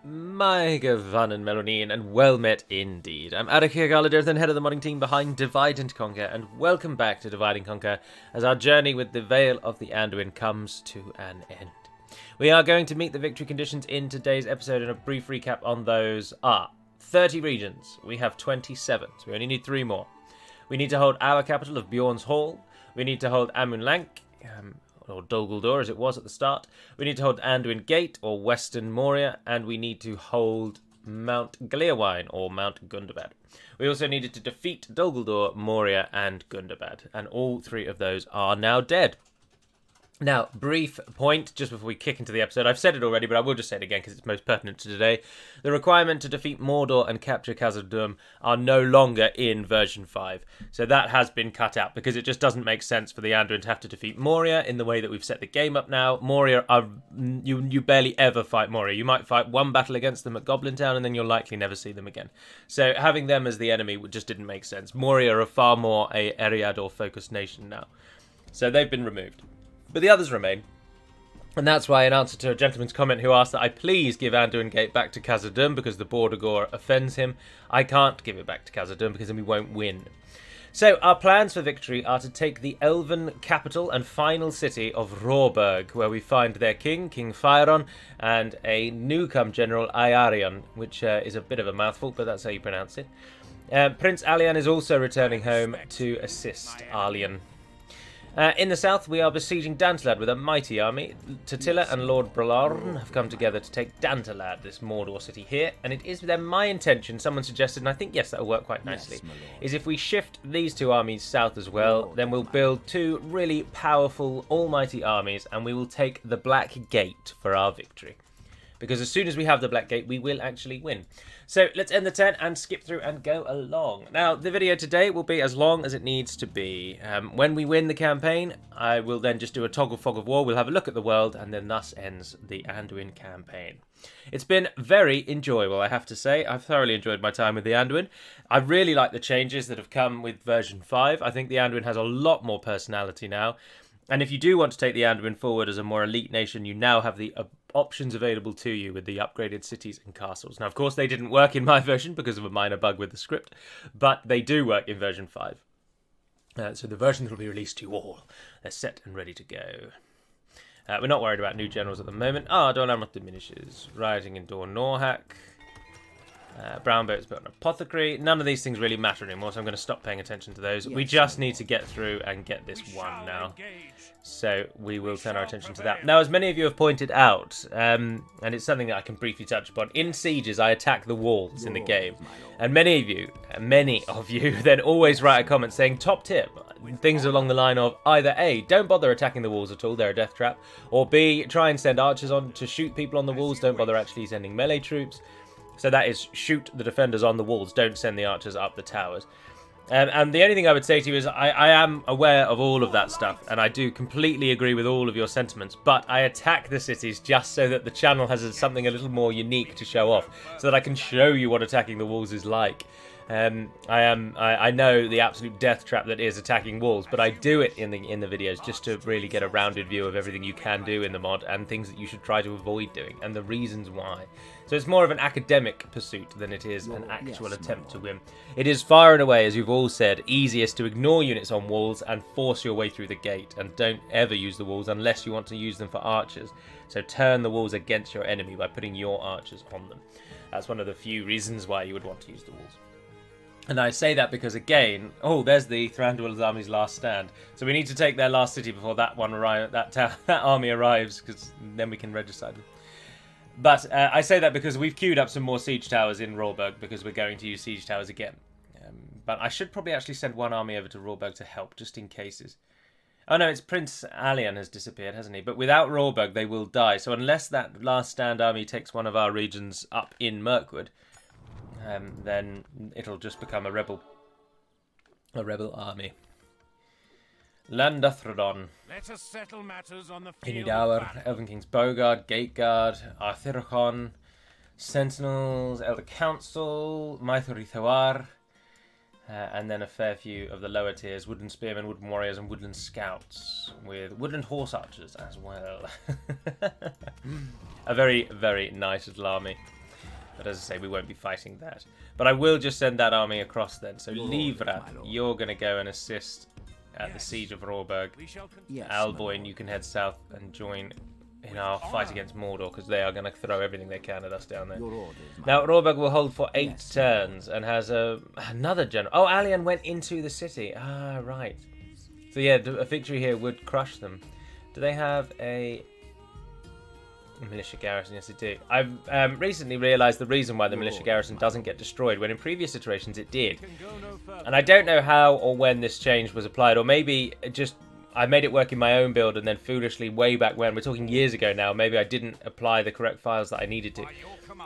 My gewannen Melonin, and well met indeed. I'm Adrian Gallagher, head of the modding team behind Divide and Conquer, and welcome back to Divide and Conquer as our journey with the Vale of the Anduin comes to an end. We are going to meet the victory conditions in today's episode, and a brief recap on those are 30 regions. We have 27, so we only need 3 more. We need to hold our capital of Bjorn's Hall. We need to hold Amunlank, or Dol Guldur as it was at the start. We need to hold Anduin Gate, or Western Moria, and we need to hold Mount Gleerwine, or Mount Gundabad. We also needed to defeat Dol Guldur, Moria, and Gundabad, and all 3 of those are now dead. Now, brief point, just before we kick into the episode. I've said it already, but I will just say it again because it's most pertinent to today. The requirement to defeat Mordor and capture Khazad-dûm are no longer in version 5. So that has been cut out because it just doesn't make sense for the Anduin to have to defeat Moria in the way that we've set the game up now. Moria are... You barely ever fight Moria. You might fight one battle against them at Goblin Town and then you'll likely never see them again. So having them as the enemy just didn't make sense. Moria are far more a Eriador-focused nation now. So they've been removed. But the others remain. And that's why, in answer to a gentleman's comment who asked that I please give Anduin Gate back to Khazad-dûm because the Border Gore offends him, I can't give it back to Khazad-dûm because then we won't win. So, our plans for victory are to take the elven capital and final city of Råberg, where we find their king, King Fairon, and a newcome general, Adrian, which is a bit of a mouthful, but that's how you pronounce it. Prince Alian is also returning home to assist Arlian. In the south, we are besieging Dantalad with a mighty army. Totila and Lord Bralorn have come together to take Dantalad, this Mordor city here, and it is then my intention, someone suggested, and I think, yes, that will work quite nicely, is if we shift these 2 armies south as well, then we'll build 2 really powerful, almighty armies, and we will take the Black Gate for our victory. Because as soon as we have the Black Gate, we will actually win. So let's end the turn and skip through and go along. Now, the video today will be as long as it needs to be. When we win the campaign, I will then just do a toggle fog of war. We'll have a look at the world, and then thus ends the Anduin campaign. It's been very enjoyable, I have to say. I've thoroughly enjoyed my time with the Anduin. I really like the changes that have come with version 5. I think the Anduin has a lot more personality now. And if you do want to take the Anduin forward as a more elite nation, you now have the options available to you with the upgraded cities and castles. Now, of course, they didn't work in my version because of a minor bug with the script, but they do work in version 5. So the version that will be released to you all, they're set and ready to go. We're not worried about new generals at the moment. Dor Amroth diminishes. Rioting in Dor Norhak. Brown boats built an apothecary. None of these things really matter anymore, so I'm going to stop paying attention to those. Yes, we just need to get through and get this one now. So we will turn our attention to that. Now, as many of you have pointed out, and it's something that I can briefly touch upon, in sieges I attack the walls in the game. And many of you then always write a comment saying, top tip, things along the line of either A, don't bother attacking the walls at all, they're a death trap, or B, try and send archers on to shoot people on the walls, don't bother actually sending melee troops. So that is, shoot the defenders on the walls, don't send the archers up the towers. And the only thing I would say to you is I am aware of all of that stuff, and I do completely agree with all of your sentiments, but I attack the cities just so that the channel has something a little more unique to show off, so that I can show you what attacking the walls is like. I know the absolute death trap that is attacking walls, but I do it in the videos just to really get a rounded view of everything you can do in the mod and things that you should try to avoid doing and the reasons why. So it's more of an academic pursuit than it is an actual attempt to win. It is far and away, as you've all said, easiest to ignore units on walls and force your way through the gate, and don't ever use the walls unless you want to use them for archers. So turn the walls against your enemy by putting your archers on them. That's one of the few reasons why you would want to use the walls. And I say that because, again, there's the Thranduil's army's last stand. So we need to take their last city before that army arrives, because then we can regicide them. But I say that because we've queued up some more siege towers in Råberg, because we're going to use siege towers again. But I should probably actually send one army over to Råberg to help, just in cases. Oh no, it's Prince Alian has disappeared, hasn't he? But without Råberg, they will die. So unless that last stand army takes one of our regions up in Mirkwood, then it'll just become a rebel army. Landathrodon. Let us settle matters on the Hinidaur, Elven King's Bogard, Gateguard, Arthuricon, Sentinels, Elder Council, Maithorithawar, and then a fair few of the lower tiers, Woodland Spearmen, Woodland Warriors, and Woodland Scouts, with Woodland Horse Archers as well. A very, very nice little army. But as I say, we won't be fighting that. But I will just send that army across then. So Livra, you're going to go and assist at the siege of Råberg. Alboin, you can head south and join in our fight against Mordor, because they are going to throw everything they can at us down there. Now, Råberg will hold for 8 turns and has another general. Oh, Alian went into the city. Ah, right. So yeah, a victory here would crush them. Do they have a militia garrison? Yes, they do. I've recently realised the reason why the militia garrison doesn't get destroyed, when in previous iterations it did. And I don't know how or when this change was applied, or maybe it just I made it work in my own build and then foolishly way back when, we're talking years ago now, maybe I didn't apply the correct files that I needed to.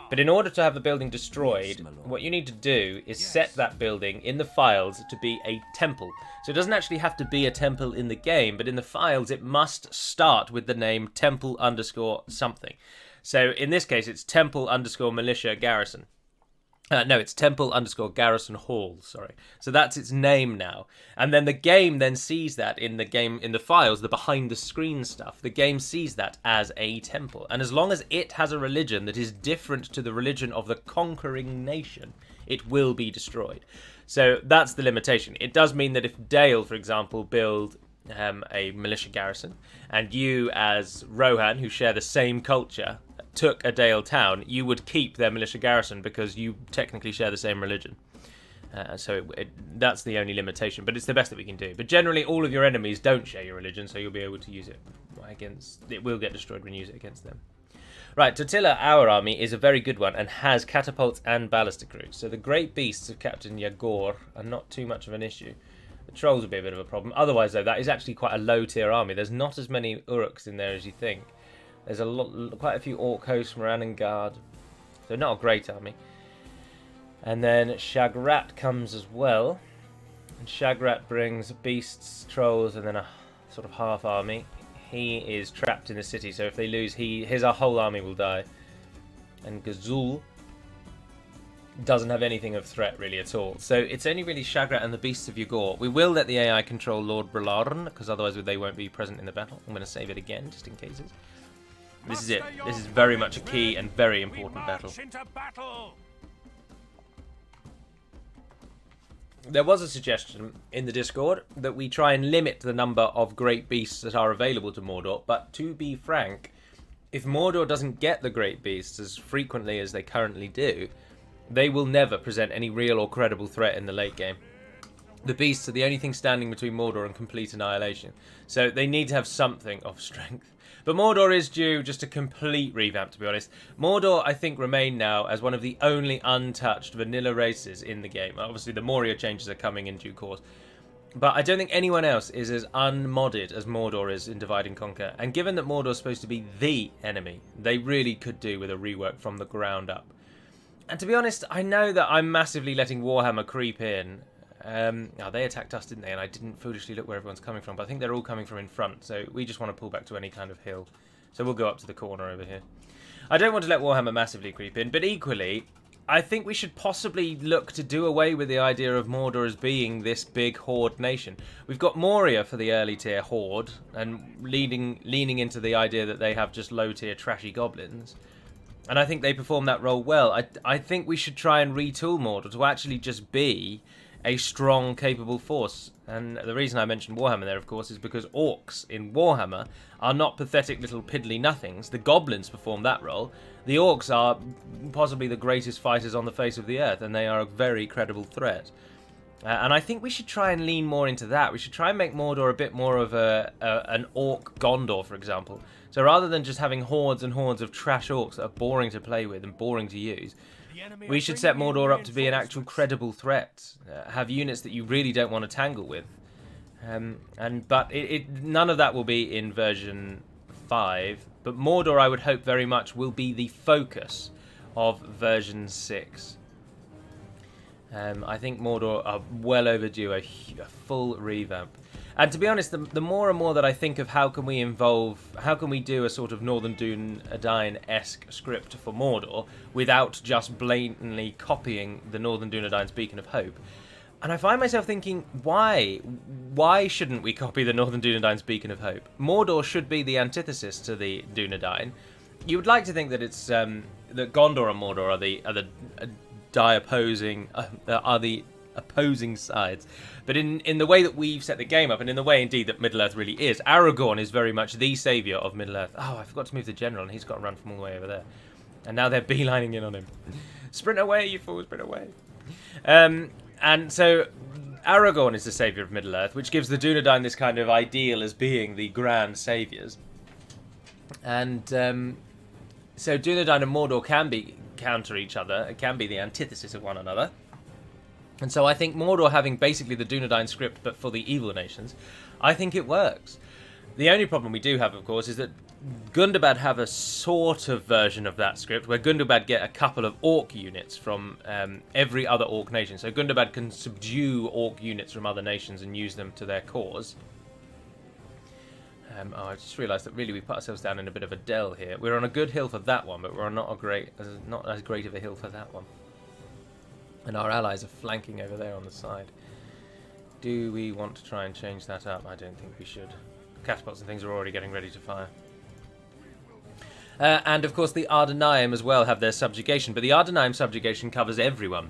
But in order to have the building destroyed, what you need to do is set that building in the files to be a temple. So it doesn't actually have to be a temple in the game, but in the files it must start with the name temple underscore something. So in this case it's temple underscore militia garrison. No, it's temple underscore garrison hall, sorry. So that's its name now. And then the game then sees that in the files, the behind the screen stuff, the game sees that as a temple. And as long as it has a religion that is different to the religion of the conquering nation, it will be destroyed. So that's the limitation. It does mean that if Dale, for example, build a militia garrison, and you as Rohan, who share the same culture, took a Dale town, you would keep their militia garrison because you technically share the same religion. So that's the only limitation, but it's the best that we can do. But generally, all of your enemies don't share your religion, so you'll be able to use it against. It will get destroyed when you use it against them. Right, Totila, our army, is a very good one and has catapults and ballistic crews. So the great beasts of Captain Yagor are not too much of an issue. The trolls will be a bit of a problem. Otherwise, though, that is actually quite a low-tier army. There's not as many Uruks in there as you think. There's quite a few Orc hosts, Moran and Guard. So not a great army. And then Shagrat comes as well. And Shagrat brings beasts, trolls, and then a sort of half army. He is trapped in the city, so if they lose, his whole army will die. And Gazul doesn't have anything of threat really at all. So it's only really Shagrat and the Beasts of Yagor. We will let the AI control Lord Bralarn, because otherwise they won't be present in the battle. I'm going to save it again, just in cases. This is it. This is very much a key and very important battle. There was a suggestion in the Discord that we try and limit the number of great beasts that are available to Mordor, but to be frank, if Mordor doesn't get the great beasts as frequently as they currently do, they will never present any real or credible threat in the late game. The beasts are the only thing standing between Mordor and complete annihilation, so they need to have something of strength. But Mordor is due just a complete revamp, to be honest. Mordor, I think, remain now as one of the only untouched vanilla races in the game. Obviously, the Moria changes are coming in due course. But I don't think anyone else is as unmodded as Mordor is in Divide and Conquer. And given that Mordor is supposed to be the enemy, they really could do with a rework from the ground up. And to be honest, I know that I'm massively letting Warhammer creep in. They attacked us, didn't they? And I didn't foolishly look where everyone's coming from. But I think they're all coming from in front. So we just want to pull back to any kind of hill. So we'll go up to the corner over here. I don't want to let Warhammer massively creep in. But equally, I think we should possibly look to do away with the idea of Mordor as being this big horde nation. We've got Moria for the early tier horde. And leaning into the idea that they have just low tier trashy goblins. And I think they perform that role well. I think we should try and retool Mordor to actually just be a strong, capable force. And the reason I mentioned Warhammer there, of course, is because orcs in Warhammer are not pathetic little piddly nothings. The goblins perform that role. The orcs are possibly the greatest fighters on the face of the earth, and they are a very credible threat. And I think we should try and lean more into that. We should try and make Mordor a bit more of an orc Gondor, for example. So rather than just having hordes and hordes of trash orcs that are boring to play with and boring to use, we should set Mordor up to be an actual credible threat. Have units that you really don't want to tangle with. But none of that will be in version 5. But Mordor, I would hope very much, will be the focus of version 6. I think Mordor are well overdue a full revamp. And to be honest, the more and more that I think of how can we do a sort of Northern Dunedain-esque script for Mordor without just blatantly copying the Northern Dunedain's Beacon of Hope. And I find myself thinking, why? Why shouldn't we copy the Northern Dunedain's Beacon of Hope? Mordor should be the antithesis to the Dunedain. you would like to think that it's that Gondor and Mordor are the opposing sides, but in the way that we've set the game up, and in the way indeed that Middle Earth really is, Aragorn is very much the saviour of Middle Earth. Oh, I forgot to move the general, and he's got to run from all the way over there, and now they're beelining in on him. Sprint away, you fool! Sprint away. And so Aragorn is the saviour of Middle Earth, which gives the Dunedain this kind of ideal as being the grand saviours. And so Dunedain and Mordor can be counter each other. It can be the antithesis of one another. And so I think Mordor having basically the Dunedain script but for the evil nations, I think it works. The only problem we do have, of course, is that Gundabad have a sort of version of that script where Gundabad get a couple of orc units from every other orc nation. So Gundabad can subdue orc units from other nations and use them to their cause. I just realised that really we put ourselves down in a bit of a dell here. We're on a good hill for that one, but we're not as great of a hill for that one. And our allies are flanking over there on the side. Do we want to try and change that up? I don't think we should. Catapults and things are already getting ready to fire. And of course the Ardenaim as well have their subjugation, but the Ardenaim subjugation covers everyone.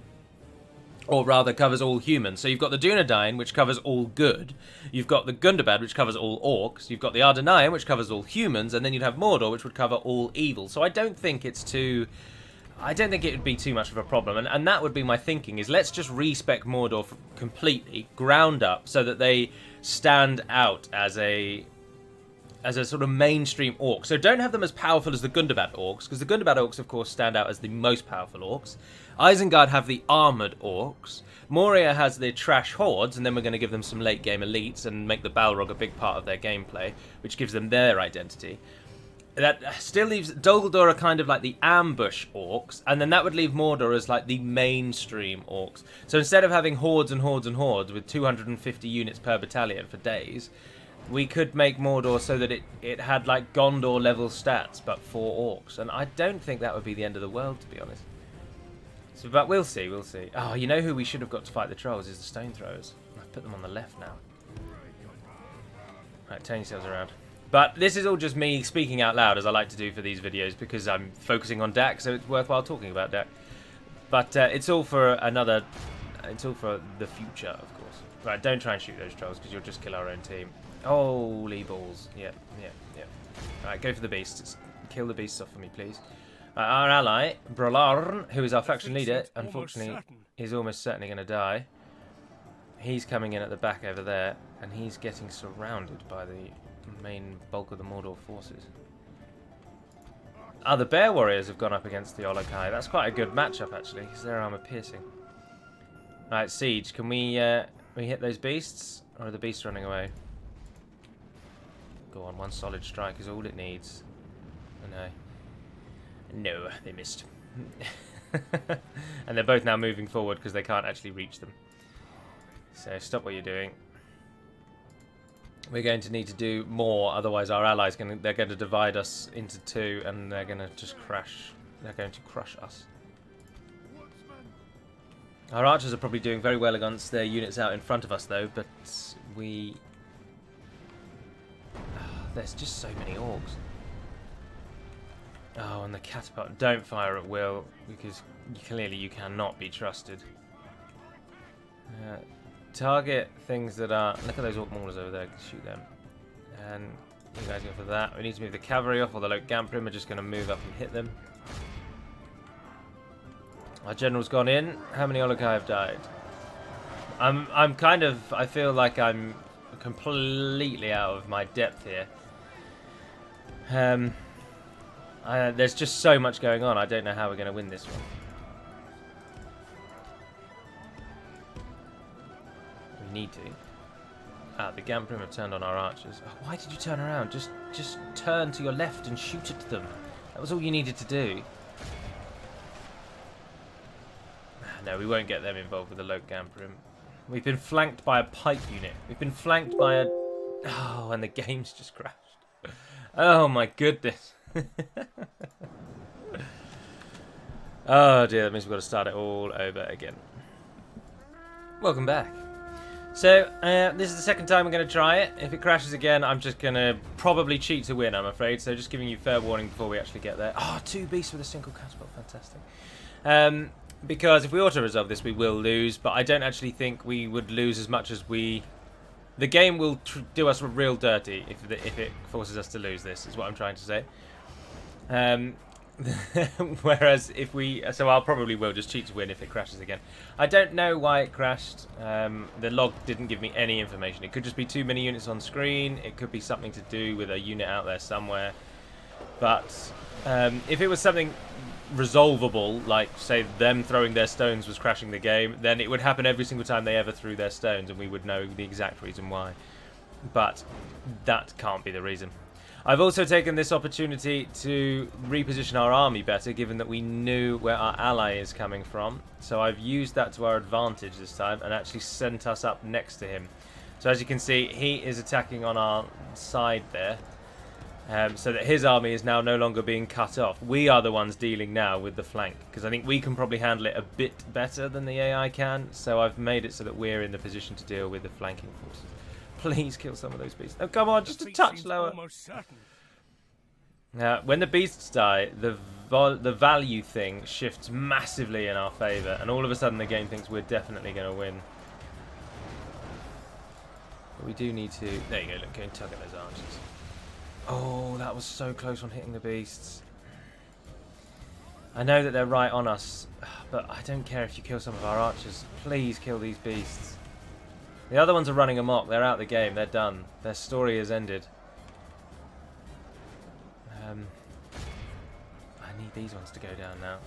Or rather covers all humans. So you've got the Dunedain, which covers all good. You've got the Gundabad, which covers all orcs. You've got the Ardenaim, which covers all humans. And then you'd have Mordor, which would cover all evil. So I don't think it would be too much of a problem. And that would be my thinking, is let's just respec Mordor completely, ground up, so that they stand out as a sort of mainstream orc. So don't have them as powerful as the Gundabad orcs, because the Gundabad orcs, of course, stand out as the most powerful orcs. Isengard have the armoured orcs. Moria has the trash hordes, and then we're going to give them some late game elites and make the Balrog a big part of their gameplay, which gives them their identity. That still leaves Dol Guldur are kind of like the ambush orcs, and then that would leave Mordor as like the mainstream orcs. So instead of having hordes and hordes and hordes with 250 units per battalion for days, we could make Mordor so that it had like Gondor level stats, but for orcs. And I don't think that would be the end of the world, to be honest. So, but we'll see, we'll see. Oh, you know who we should have got to fight the trolls is the stone throwers. I've put them on the left now. Right, turn yourselves around. But this is all just me speaking out loud, as I like to do for these videos, because I'm focusing on DaC, so it's worthwhile talking about DaC. But it's all for another... It's all for the future, of course. Right, don't try and shoot those trolls, because you'll just kill our own team. Holy balls. Yeah. Alright, go for the beasts. Kill the beasts off for me, please. Our ally, Brolarn, who is our faction leader, unfortunately, is almost certainly going to die. He's coming in at the back over there, and he's getting surrounded by the main bulk of the Mordor forces. The Bear Warriors have gone up against the Olokai. That's quite a good matchup, actually, because they're armor piercing. Right, Siege, can we hit those beasts? Or are the beasts running away? Go on, one solid strike is all it needs. No. No, they missed. And they're both now moving forward because they can't actually reach them. So stop what you're doing. We're going to need to do more, otherwise our allies they're going to divide us into two, and they're going to just crash. They're going to crush us. Our archers are probably doing very well against their units out in front of us, though. But there's just so many orcs. Oh, and the catapult. Don't fire at will, because clearly you cannot be trusted. Target things that are... Look at those orc maulers over there. Shoot them. And you guys go for that. We need to move the cavalry off, or the Gamprim are just going to move up and hit them. Our general's gone in. How many Olokai have died? I'm kind of... I feel like I'm completely out of my depth here. There's just so much going on. I don't know how we're going to win this one. We need to. The Gamprim have turned on our archers. Oh, why did you turn around? Just turn to your left and shoot at them. That was all you needed to do. No, we won't get them involved with the Loke Gamprim. We've been flanked by a pike unit. We've been flanked by a... Oh, and the game's just crashed. Oh my goodness. Oh dear, that means we've got to start it all over again. Welcome back. So, this is the second time I'm going to try it. If it crashes again, I'm just going to probably cheat to win, I'm afraid. So just giving you fair warning before we actually get there. Oh, 2 beasts with a single catapult. Fantastic. Because if we auto-resolve this, we will lose. But I don't actually think we would lose as much as we... The game will do us real dirty if it forces us to lose this, is what I'm trying to say. Whereas if we... So I'll probably will just cheat to win if it crashes again. I don't know why it crashed. The log didn't give me any information. It could just be too many units on screen. It could be something to do with a unit out there somewhere. But if it was something resolvable, like, say, them throwing their stones was crashing the game, then it would happen every single time they ever threw their stones, and we would know the exact reason why. But that can't be the reason. I've also taken this opportunity to reposition our army better, given that we knew where our ally is coming from. So I've used that to our advantage this time and actually sent us up next to him. So as you can see, he is attacking on our side there, so that his army is now no longer being cut off. We are the ones dealing now with the flank, because I think we can probably handle it a bit better than the AI can. So I've made it so that we're in the position to deal with the flanking forces. Please kill some of those beasts. Oh, come on, just a touch lower. When the beasts die, the value thing shifts massively in our favour, and all of a sudden the game thinks we're definitely going to win. But we do need to... There you go, look, go and tug at those archers. Oh, that was so close on hitting the beasts. I know that they're right on us, but I don't care if you kill some of our archers. Please kill these beasts. The other ones are running amok. They're out the game. They're done. Their story is ended. I need these ones to go down now.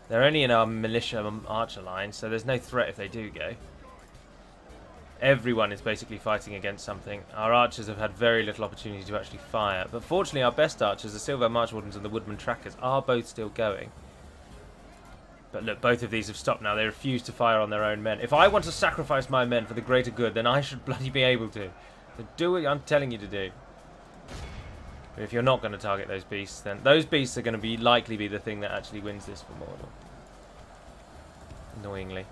They're only in our militia archer line, so there's no threat if they do go. Everyone is basically fighting against something. Our archers have had very little opportunity to actually fire. But fortunately, our best archers, the Silver March Wardens and the Woodman Trackers, are both still going. But look, both of these have stopped now. They refuse to fire on their own men. If I want to sacrifice my men for the greater good, then I should bloody be able to. So do what I'm telling you to do. But if you're not going to target those beasts, then those beasts are going to likely be the thing that actually wins this for Mordor. Annoyingly.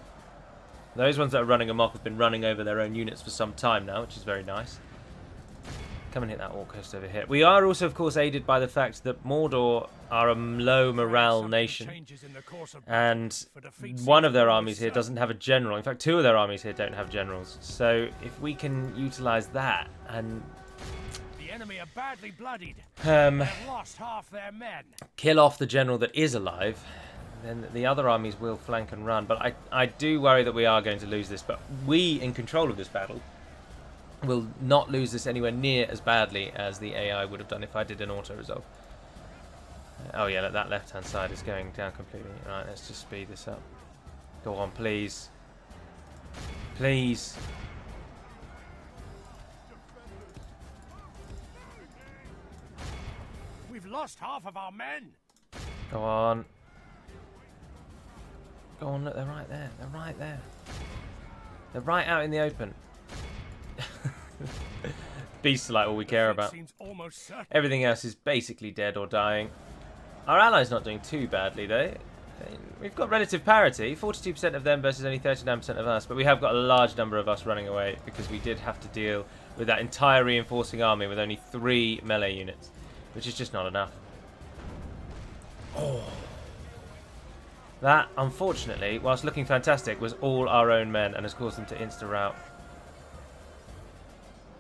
Those ones that are running amok have been running over their own units for some time now, which is very nice. Come and hit that orc host over here. We are also, of course, aided by the fact that Mordor are a low morale nation. And one of their armies here doesn't have a general. In fact, 2 of their armies here don't have generals. So if we can utilise that and... The enemy are badly bloodied. They've lost half their men. Kill off the general that is alive, then the other armies will flank and run. But I do worry that we are going to lose this. But we, in control of this battle, will not lose this anywhere near as badly as the AI would have done if I did an auto-resolve. Oh yeah, look, that left-hand side is going down completely. Alright, let's just speed this up. Go on, please. Please. We've lost half of our men. Go on. Go on, look, they're right there. They're right there. They're right out in the open. Beasts are like all we care about. Everything else is basically dead or dying. Our allies not doing too badly though. We've got relative parity, 42% of them versus only 39% of us, but we have got a large number of us running away because we did have to deal with that entire reinforcing army with only 3 melee units, which is just not enough. Oh. That, unfortunately, whilst looking fantastic, was all our own men and has caused them to insta-rout.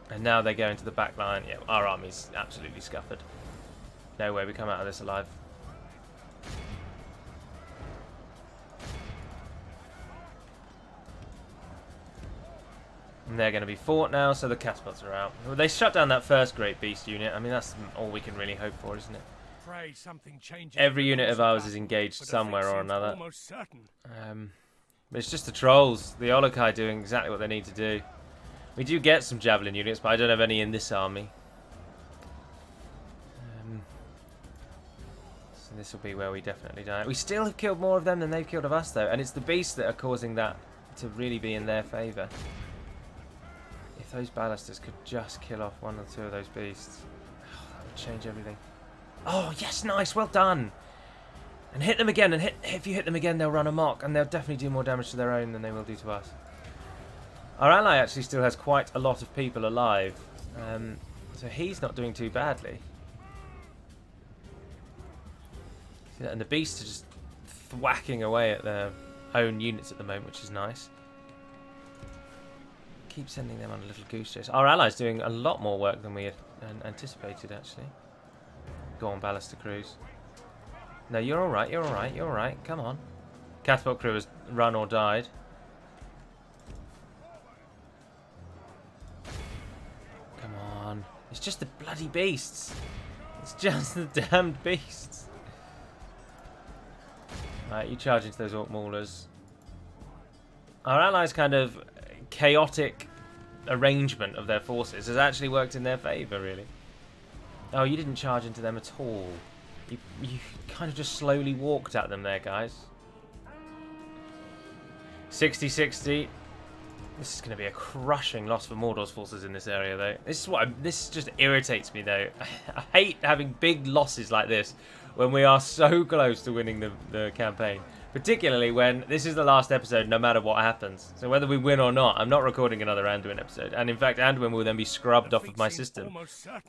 And now they go into the back line. Yeah, our army's absolutely scuppered. No way we come out of this alive. And they're going to be fought now, so the catapults are out. Well, they shut down that first great beast unit. I mean, that's all we can really hope for, isn't it? Every unit of ours is engaged somewhere or another. But it's just the trolls, the Olokai, doing exactly what they need to do. We do get some javelin units, but I don't have any in this army. So this will be where we definitely die. We still have killed more of them than they've killed of us, though, and it's the beasts that are causing that to really be in their favour. If those ballisters could just kill off 1 or 2 of those beasts, that would change everything. Oh, yes, nice, well done. And hit them again, and if you hit them again, they'll run amok, and they'll definitely do more damage to their own than they will do to us. Our ally actually still has quite a lot of people alive. So he's not doing too badly. And the beasts are just thwacking away at their own units at the moment, which is nice. Keep sending them on a little goose chase. Our ally's doing a lot more work than we had anticipated, actually. Go on, Ballister Crews. No, you're alright, you're alright, you're alright. Come on. Catapult crew has run or died. Come on. It's just the bloody beasts. It's just the damned beasts. Right, you charge into those Orc Maulers. Our allies' kind of chaotic arrangement of their forces has actually worked in their favour, really. Oh, you didn't charge into them at all. You kind of just slowly walked at them there, guys. 60-60. This is going to be a crushing loss for Mordor's forces in this area, though. This just irritates me, though. I hate having big losses like this when we are so close to winning the campaign. Particularly when this is the last episode, no matter what happens. So whether we win or not, I'm not recording another Anduin episode. And in fact, Anduin will then be scrubbed off of my system.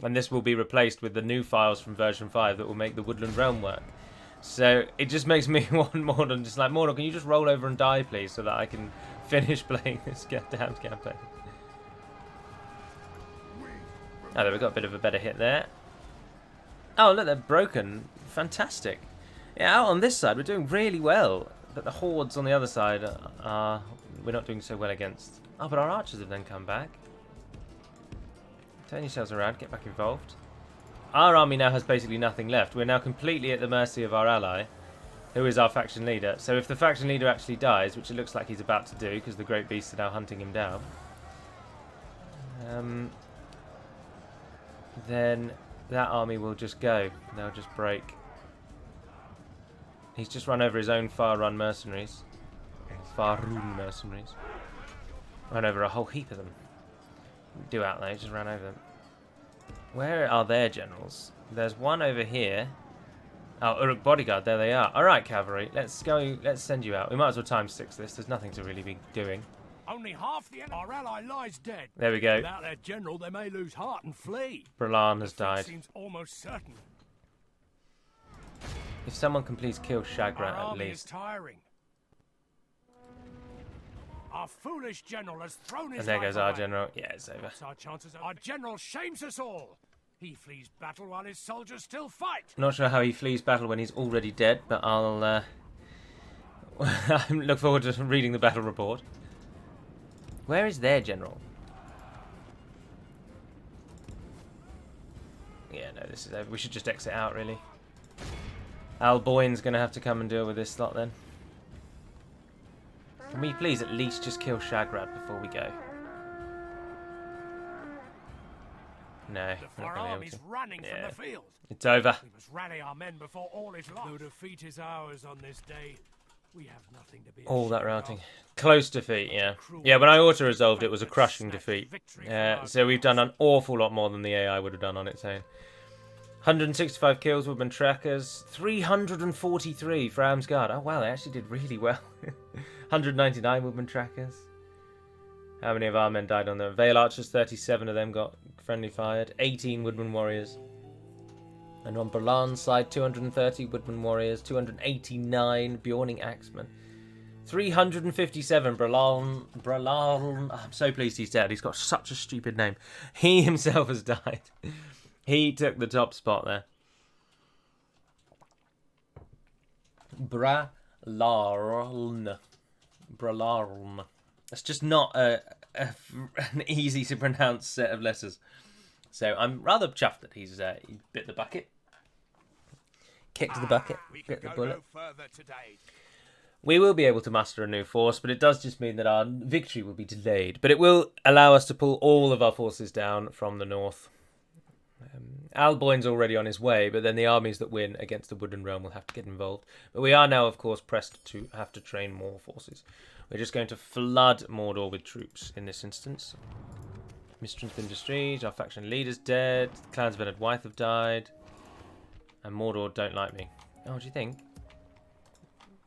And this will be replaced with the new files from version 5 that will make the Woodland Realm work. So it just makes me want Mordor just like, Mordor, can you just roll over and die, please, so that I can finish playing this damned campaign. Oh, there we got a bit of a better hit there. Oh, look, they're broken. Fantastic. Yeah, out on this side, we're doing really well. But the hordes on the other side are we're not doing so well against. Oh, but our archers have then come back. Turn yourselves around, get back involved. Our army now has basically nothing left. We're now completely at the mercy of our ally, who is our faction leader. So if the faction leader actually dies, which it looks like he's about to do, because the great beasts are now hunting him down, then that army will just go. They'll just break. He's just run over his own far-run mercenaries. Far-run mercenaries. Run over a whole heap of them. Do out there, just ran over them. Where are their generals? There's one over here. Oh, Uruk bodyguard, there they are. Alright, cavalry, let's go, let's send you out. We might as well times 6 this, there's nothing to really be doing. Only half our ally lies dead. There we go. Without their general, they may lose heart and flee. Bralan has died. Seems almost certain. If someone can please kill Shagrat Our at army least. is tiring. Our foolish general has thrown his And there life goes our away. general. Yeah, it's over. What's our chances? Our general shames us all. He flees battle while his soldiers still fight. Not sure how he flees battle when he's already dead, but I'll I look forward to reading the battle report. Where is their general? Yeah, no, this is over. We should just exit out, really. Alboin's going to have to come and deal with this lot, then. Can we please at least just kill Shagrat before we go? No, The not four gonna be able armies to. running Yeah. from the field. It's over. We must rally our men before all is lost. Though defeat is ours on this day, we have nothing to be All that ashamed routing. of. Close defeat, yeah. Yeah, when I auto-resolved, it was a crushing defeat. So we've done an awful lot more than the AI would have done on its own. 165 kills, Woodman Trackers. 343 for Amsgard. Oh, wow, they actually did really well. 199 Woodman Trackers. How many of our men died on there? Vale Archers, 37 of them got friendly fired. 18 Woodman Warriors. And on Bralan's side, 230 Woodman Warriors. 289 Bjorning Axemen. 357 Bralan. I'm so pleased he's dead. He's got such a stupid name. He himself has died. He took the top spot there. Bralarn. Bralarn. That's just not an easy to pronounce set of letters. So I'm rather chuffed that he's he bit the bucket. Kicked the bucket. Bit the bullet. We will be able to muster a new force, but it does just mean that our victory will be delayed. But it will allow us to pull all of our forces down from the north. Alboin's already on his way, but then the armies that win against the Woodland Realm will have to get involved. But we are now, of course, pressed to have to train more forces. We're just going to flood Mordor with troops in this instance. Mistran's been destroyed, our faction leader's dead, clansmen at Wythe have died, and Mordor don't like me. Oh, what do you think?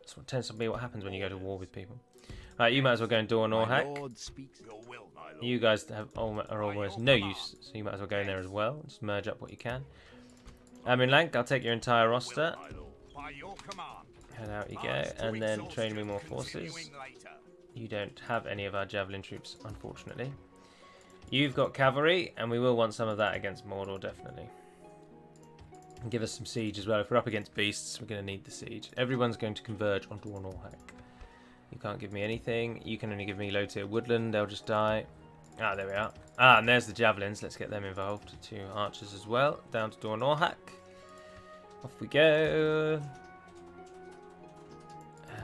That's what tends to be what happens when you go to war with people. Right, you might as well go and door My Norhack. lord speaks. Your will, my lord. You guys are almost no use, so you might as well go in there as well. Just merge up what you can. Lank, I'll take your entire roster. My lord. By your command. Head out you go, March to and then train me exhaustion, more forces. continuing later. You don't have any of our javelin troops, unfortunately. You've got cavalry, and we will want some of that against Mordor, definitely. And give us some siege as well. If we're up against beasts, we're going to need the siege. Everyone's going to converge on Dor Norhack. You can't give me anything. You can only give me low tier woodland. They'll just die. Ah, there we are. Ah, and there's the javelins. Let's get them involved. 2 archers as well. Down to Dor Norhack. Off we go.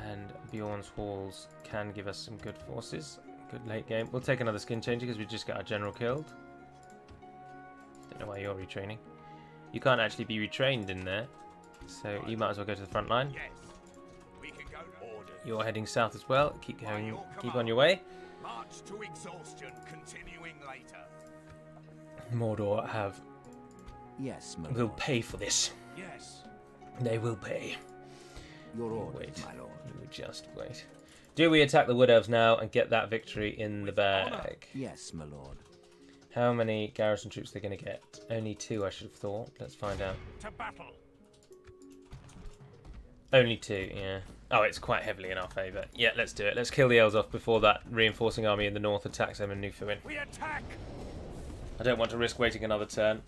And Bjorn's halls can give us some good forces. Good late game. We'll take another skin changer because we just got our general killed. Don't know why you're retraining. You can't actually be retrained in there. So you might as well go to the front line. Yes. We can go to order. You're heading south as well. Keep going. Keep on your way. March to exhaustion, continuing later. Mordor have Yes, my will lord. pay for this. Yes. They will pay. Your You orders, wait. my lord. You just wait. Do we attack the Wood Elves now and get that victory in the bag? Yes, my lord. How many garrison troops they're going to get? Only 2, I should have thought. Let's find out. To battle. Only 2, yeah. Oh, it's quite heavily in our favour. Yeah, let's do it. Let's kill the elves off before that reinforcing army in the north attacks them in Newfoundland. We attack. I don't want to risk waiting another turn.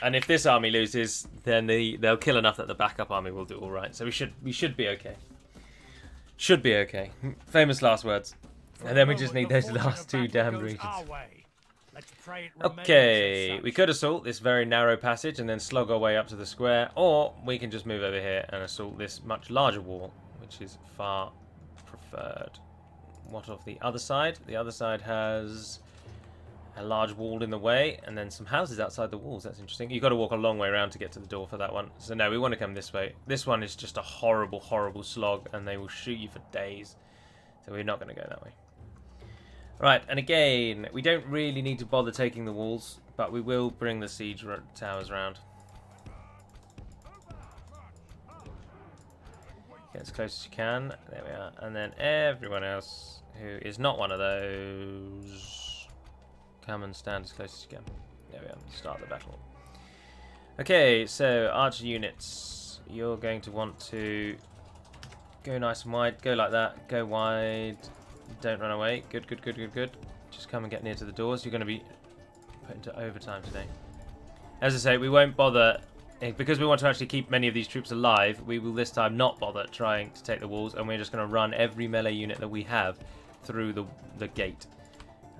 If this army loses, then they'll kill enough that the backup army will do all right. So we should be okay. Should be okay. Famous last words. And then we just need those last 2 damned regions. Okay, we could assault this very narrow passage and then slog our way up to the square, or we can just move over here and assault this much larger wall, which is far preferred. What of the other side? The other side has a large wall in the way, and then some houses outside the walls. That's interesting. You've got to walk a long way around to get to the door for that one. So no, we want to come this way. This one is just a horrible, horrible slog, and they will shoot you for days. So we're not going to go that way. Right, and again, we don't really need to bother taking the walls, but we will bring the siege towers around. Get as close as you can. There we are. And then everyone else who is not one of those, come and stand as close as you can. There we are. Start the battle. Okay, so archer units. You're going to want to go nice and wide. Go like that. Go wide. Don't run away. Good, good, good, good, good. Just come and get near to the doors. You're going to be put into overtime today. As I say, we won't bother, because we want to actually keep many of these troops alive, we will this time not bother trying to take the walls, and we're just going to run every melee unit that we have through the gate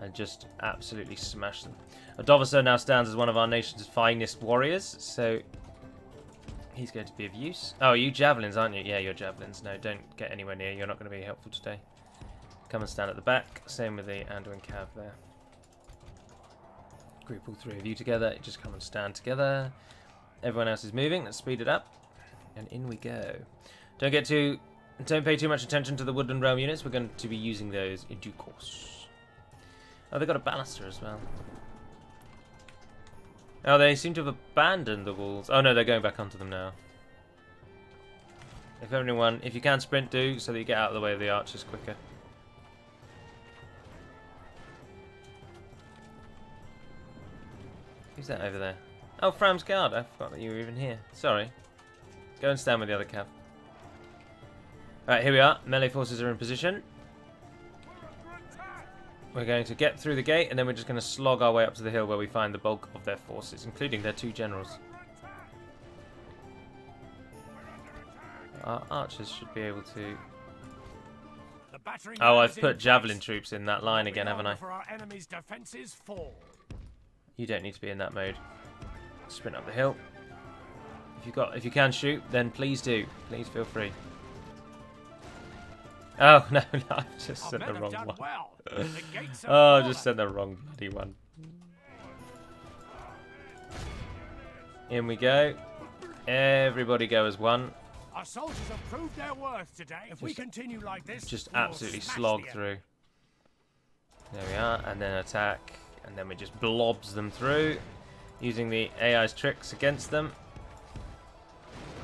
and just absolutely smash them. Adovasar now stands as one of our nation's finest warriors, so he's going to be of use. Oh, you javelins, aren't you? Yeah, you're javelins. No, don't get anywhere near. You're not going to be helpful today. Come and stand at the back. Same with the Anduin cav there. Group all 3 of you together. Just come and stand together. Everyone else is moving. Let's speed it up. And in we go. Don't pay too much attention to the Woodland Realm units. We're going to be using those in due course. Oh, they've got a baluster as well. Oh, they seem to have abandoned the walls. Oh no, they're going back onto them now. If you can sprint, do, so that you get out of the way of the archers quicker. Who's that over there? Oh, Fram's guard. I forgot that you were even here. Sorry. Go and stand with the other cav. Alright, here we are. Melee forces are in position. We're going to get through the gate, and then we're just going to slog our way up to the hill where we find the bulk of their forces, including their 2 generals. Our archers should be able to... Oh, I've put javelin troops in that line again, haven't I? You don't need to be in that mode. Sprint up the hill. If you can shoot, then please do. Please feel free. Oh no, I've just sent the wrong one. Oh, I just sent the wrong bloody one. In we go. Everybody go as one. Our soldiers have proved their worth today. If we continue like this, just we will absolutely smash slog the through. There we are, and then attack, and then we just blobs them through, using the AI's tricks against them.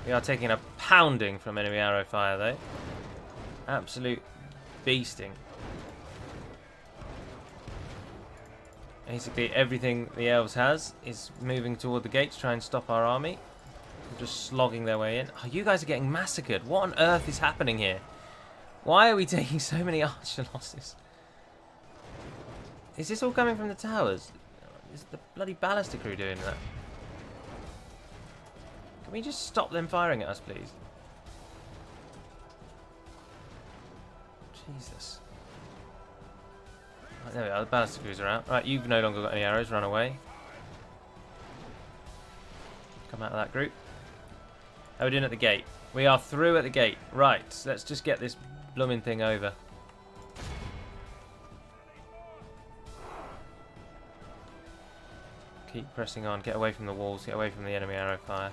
We are taking a pounding from enemy arrow fire though. Absolute beasting. Basically, everything the elves has is moving toward the gate to try and stop our army. They're just slogging their way in. Oh, you guys are getting massacred. What on earth is happening here? Why are we taking so many archer losses? Is this all coming from the towers? Is the bloody ballistic crew doing that? Can we just stop them firing at us, please? Jesus. Right, there we are, the ballistic crews are out. Right, you've no longer got any arrows, run away. Come out of that group. How are we doing at the gate? We are through at the gate. Right, let's just get this blooming thing over. Keep pressing on, get away from the walls, get away from the enemy arrow fire.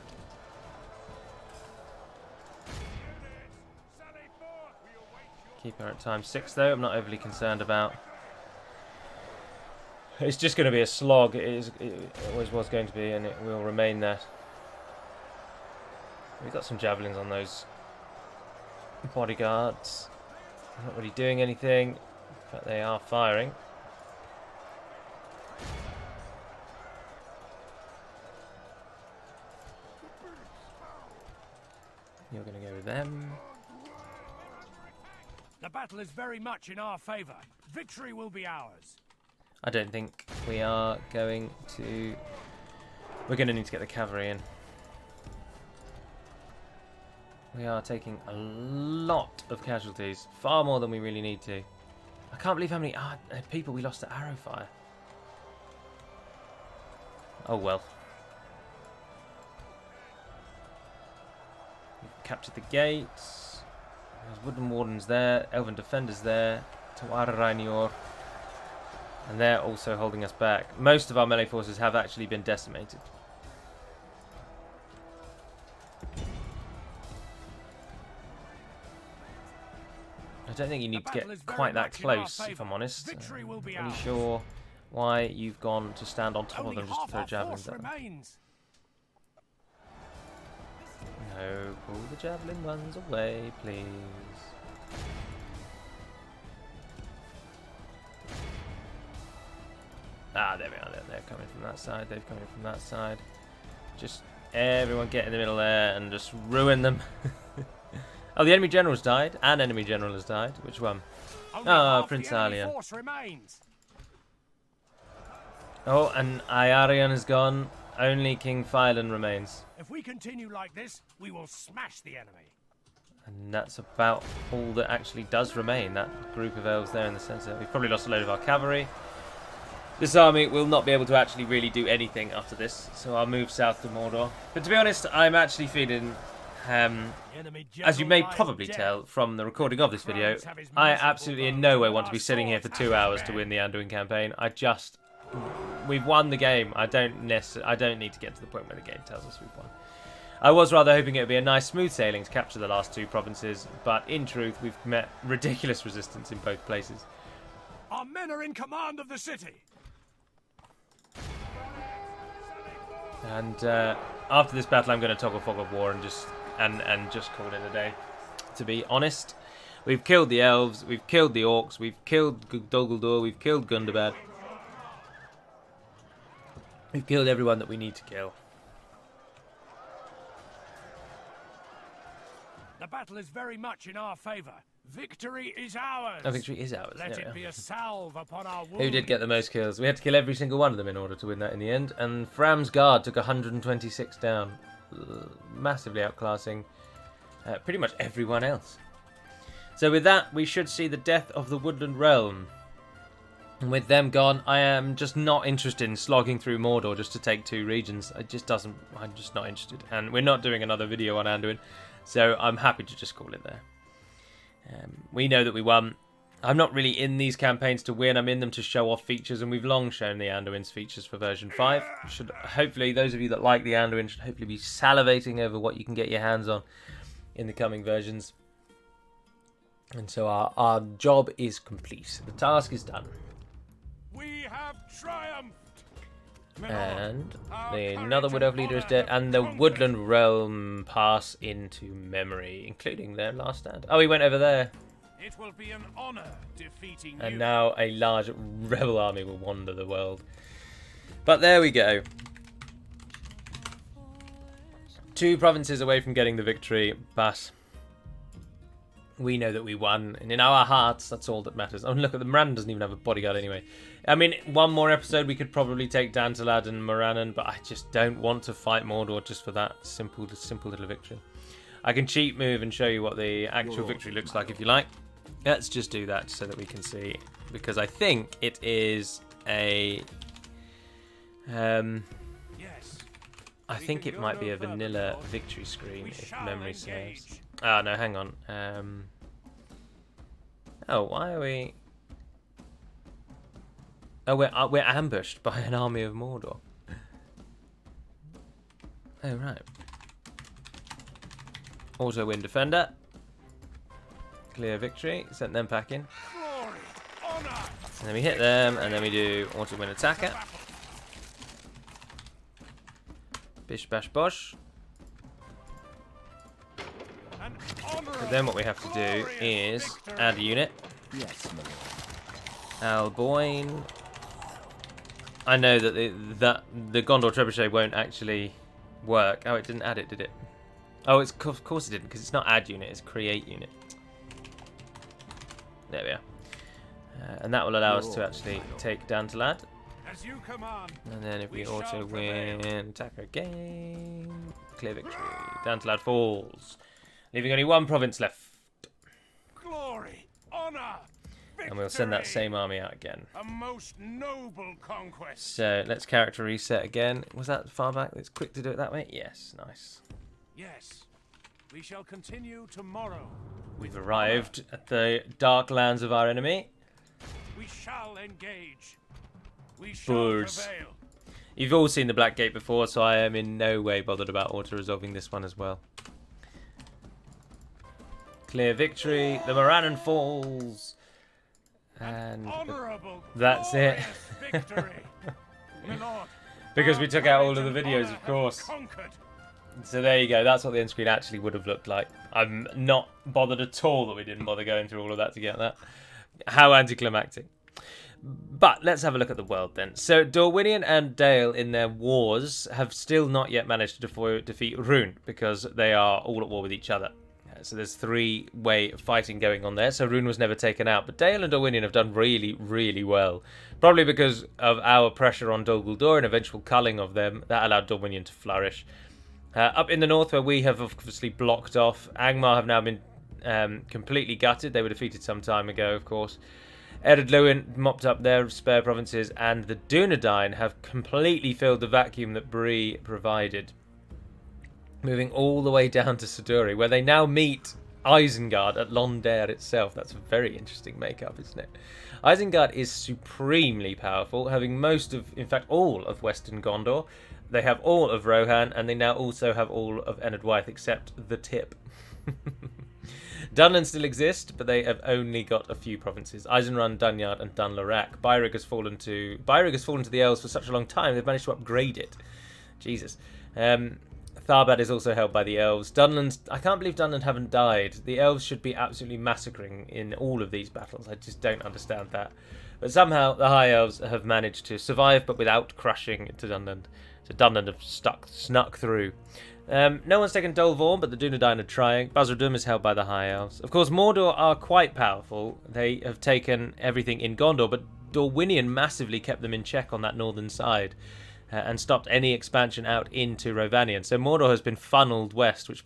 Keep her at time 6 though, I'm not overly concerned about. It's just going to be a slog, it always was going to be, and it will remain that. We've got some javelins on those bodyguards. They're not really doing anything, but they are firing. You're going to go with them. The battle is very much in our favour. Victory will be ours. I don't think we are going to... We're going to need to get the cavalry in. We are taking a lot of casualties. Far more than we really need to. I can't believe how many people we lost to arrow fire. Oh well. We've captured the gates. There's wooden wardens there. Elven defenders there. Tawarrainior. And they're also holding us back. Most of our melee forces have actually been decimated. I don't think you need to get quite that close, if I'm honest. I'm not really sure why you've gone to stand on top of them just to throw javelins at them. No, pull the javelin ones away, please. Ah, there we are. They're coming from that side. They've come in from that side. Just everyone get in the middle there and just ruin them. Oh, the enemy general's died. An enemy general has died. Which one? Ah, Prince Adrian. Oh, and Adrian is gone. Only King Phylan remains. If we continue like this, we will smash the enemy. And that's about all that actually does remain. That group of elves there in the centre. We've probably lost a load of our cavalry. This army will not be able to actually really do anything after this, so I'll move south to Mordor. But to be honest, I'm actually feeling, as you may probably tell from the recording of this video, I absolutely in no way want to be sitting here for 2 hours to win the Anduin campaign. We've won the game. I don't need to get to the point where the game tells us we've won. I was rather hoping it would be a nice smooth sailing to capture the last 2 provinces, but in truth, we've met ridiculous resistance in both places. Our men are in command of the city. And after this battle, I'm going to toggle Fog of War and just call it a day. To be honest, we've killed the elves, we've killed the orcs, we've killed Dol Guldur, we've killed Gundabad. We've killed everyone that we need to kill. The battle is very much in our favour. Victory is ours. Oh, victory is ours. Let it be a salve upon our wounds. Who did get the most kills? We had to kill every single one of them in order to win that in the end. And Fram's guard took 126 down. Massively outclassing pretty much everyone else. So with that, we should see the death of the Woodland Realm. And with them gone, I am just not interested in slogging through Mordor just to take 2 regions. I'm just not interested. And we're not doing another video on Anduin, so I'm happy to just call it there. We know that we won. I'm not really in these campaigns to win. I'm in them to show off features, and we've long shown the Anduin's features for version 5. Should hopefully, those of you that like the Anduin should hopefully be salivating over what you can get your hands on in the coming versions. And so our job is complete. The task is done. We have triumphed. And another Wood Elf leader is dead, and the Woodland Realm pass into memory, including their last stand. Oh, he went over there. It will be an honor defeating And you. now a large rebel army will wander the world. But there we go. 2 provinces away from getting the victory, but we know that we won. And in our hearts, that's all that matters. Oh, look, the Moran doesn't even have a bodyguard anyway. I mean, one more episode, we could probably take Dantalad and Morannon, but I just don't want to fight Mordor just for that simple little victory. I can cheat move and show you what the actual victory looks like if you like. Let's just do that so that we can see, because I think it is a Yes. I think it might be a vanilla victory screen if memory serves. Ah, no, hang on. Oh, why are we? Oh, we're ambushed by an army of Mordor. Oh, right. Auto win defender. Clear victory. Sent them packing. Glory, honor. And then we hit them, and then we do auto win attacker. Bish bash bosh. An honorable, But then what we have to do is victory. add a unit. Yes, my lord. Alboin. I know that the Gondor Trebuchet won't actually work. Oh, it didn't add it, did it? Oh, of course it didn't, because it's not add unit, it's create unit. There we are. And that will allow us to actually take Dantalad. As you command. And then if we We shall auto prevail. win, attacker again, clear victory. Dantalad falls, leaving only 1 province left. Glory, honor. And we'll send that victory. same army out again. A most noble conquest. So let's character reset again. Was that far back? It's quick to do it that way? Yes, nice. Yes. We shall continue tomorrow. We've arrived at the dark lands of our enemy. We shall engage. We shall Birds. prevail. You've all seen the Black Gate before, so I am in no way bothered about auto-resolving this one as well. Clear victory. The Morannon falls. And Honorable, that's it. glorious victory. My lord, because we our took out all courage of the and videos, honor of course. have conquered. So there you go. That's what the end screen actually would have looked like. I'm not bothered at all that we didn't bother going through all of that to get that. How anticlimactic. But let's have a look at the world then. So Dorwinion and Dale in their wars have still not yet managed to defeat Rhûn, because they are all at war with each other. So there's 3-way fighting going on there. So Rhûn was never taken out. But Dale and Dorwinion have done really, really well. Probably because of our pressure on Dol Guldur and eventual culling of them. That allowed Dorwinion to flourish. Up in the north, where we have obviously blocked off, Angmar have now been completely gutted. They were defeated some time ago, of course. Ered Luin mopped up their spare provinces, and the Dunedain have completely filled the vacuum that Bree provided. Moving all the way down to Siduri, where they now meet Isengard at Londare itself. That's a very interesting makeup, isn't it? Isengard is supremely powerful, having most of, in fact, all of Western Gondor. They have all of Rohan, and they now also have all of Ened Wyeth, except the tip. Dunland still exist, but they have only got a few provinces: Eisenrun, Dunyard, and Dunlarak. Byrug has fallen to the elves for such a long time, they've managed to upgrade it. Jesus. Tharbad is also held by the elves. I can't believe Dunland haven't died. The elves should be absolutely massacring in all of these battles. I just don't understand that. But somehow the High Elves have managed to survive, but without crushing to Dunland. So Dunland have snuck through. No one's taken Dol Vorn, but the Dunedain are trying. Basra-Dûm is held by the High Elves. Of course, Mordor are quite powerful. They have taken everything in Gondor, but Dorwinion massively kept them in check on that northern side. And stopped any expansion out into Rovanion. So Mordor has been funneled west, which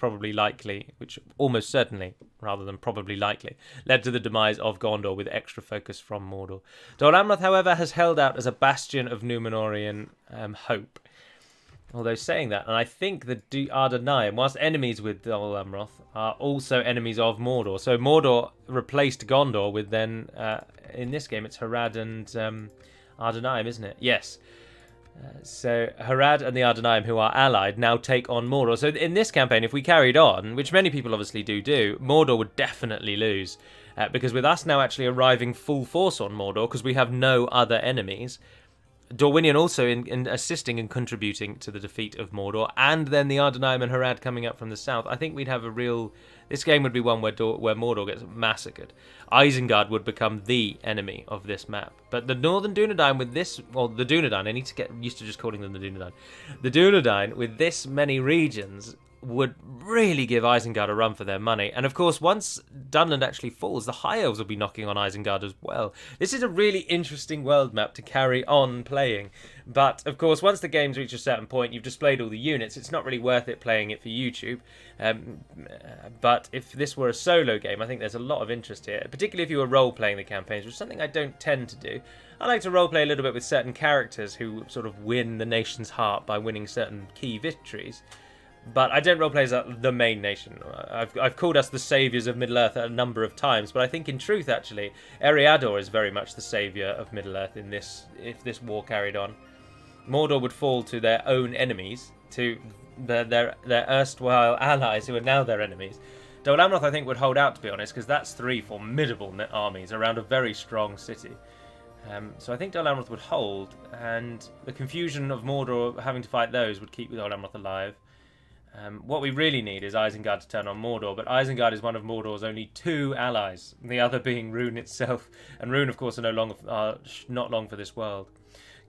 almost certainly, rather than probably likely, led to the demise of Gondor with extra focus from Mordor. Dol Amroth, however, has held out as a bastion of Númenorian hope. Although saying that, and I think the Ardenaim, whilst enemies with Dol Amroth, are also enemies of Mordor. So Mordor replaced Gondor with then, in this game, it's Harad and Ardenaim, isn't it? Yes. So Harad and the Ardenaim, who are allied, now take on Mordor. So in this campaign, if we carried on, which many people obviously do, Mordor would definitely lose. Because with us now actually arriving full force on Mordor, because we have no other enemies, Dorwinion also in assisting and contributing to the defeat of Mordor, and then the Ardenaim and Harad coming up from the south. I think we'd have a real... This game would be one where Mordor gets massacred. Isengard would become the enemy of this map. But the Northern Dunedain with this... Well, the Dunedain, I need to get used to just calling them the Dunedain. The Dunedain, with this many regions, would really give Isengard a run for their money. And of course, once Dunland actually falls, the High Elves will be knocking on Isengard as well. This is a really interesting world map to carry on playing. But of course, once the game's reached a certain point, you've displayed all the units, it's not really worth it playing it for YouTube. But if this were a solo game, I think there's a lot of interest here, particularly if you were role-playing the campaigns, which is something I don't tend to do. I like to role-play a little bit with certain characters who sort of win the nation's heart by winning certain key victories. But I don't roleplay as the main nation. I've called us the saviours of Middle-earth a number of times, but I think in truth, actually, Eriador is very much the saviour of Middle-earth in this, if this war carried on. Mordor would fall to their own enemies, to their erstwhile allies who are now their enemies. Dol Amroth, I think, would hold out, to be honest, because that's 3 formidable armies around a very strong city. So I think Dol Amroth would hold, and the confusion of Mordor having to fight those would keep Dol Amroth alive. What we really need is Isengard to turn on Mordor, but Isengard is one of Mordor's only 2 allies, the other being Rhûn itself, and Rhûn, of course, are not long for this world.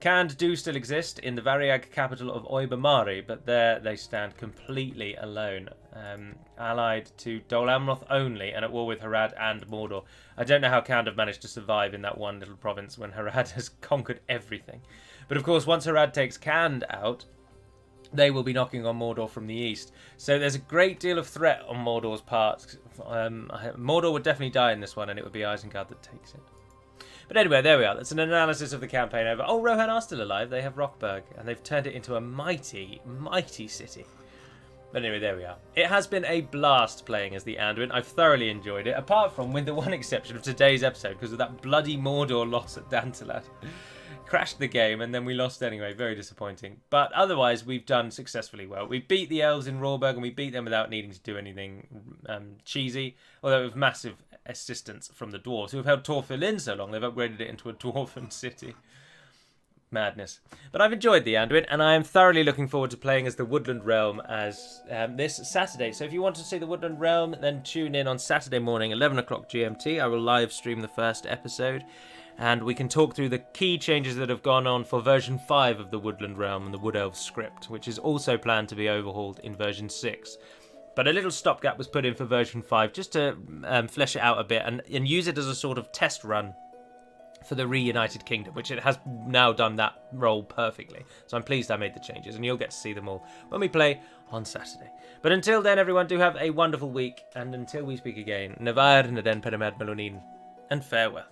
Khand do still exist in the Variag capital of Oibamari, but there they stand completely alone, allied to Dol Amroth only, and at war with Harad and Mordor. I don't know how Khand have managed to survive in that one little province when Harad has conquered everything. But of course, once Harad takes Khand out, they will be knocking on Mordor from the east. So there's a great deal of threat on Mordor's part. Mordor would definitely die in this one, and it would be Isengard that takes it. But anyway, there we are. That's an analysis of the campaign over. Oh, Rohan are still alive. They have Rockburg, and they've turned it into a mighty, mighty city. But anyway, there we are. It has been a blast playing as the Anduin. I've thoroughly enjoyed it, apart from, with the one exception of today's episode, because of that bloody Mordor loss at Dantalad. Crashed the game, and then we lost anyway. Very disappointing. But otherwise, we've done successfully well. We beat the elves in Rawburg, and we beat them without needing to do anything cheesy, although with massive assistance from the dwarves, who have held Torfil in so long, they've upgraded it into a dwarven city. Madness. But I've enjoyed the Anduin, and I am thoroughly looking forward to playing as the Woodland Realm as this Saturday. So if you want to see the Woodland Realm, then tune in on Saturday morning, 11 o'clock GMT. I will live stream the first episode, and we can talk through the key changes that have gone on for version 5 of the Woodland Realm and the Wood Elf script, which is also planned to be overhauled in version 6. But a little stopgap was put in for version 5 just to flesh it out a bit and use it as a sort of test run for the reunited kingdom, which it has now done that role perfectly. So I'm pleased I made the changes, and you'll get to see them all when we play on Saturday. But until then, everyone, do have a wonderful week, and until we speak again, Nevair Naden Peremed Melonin, and farewell.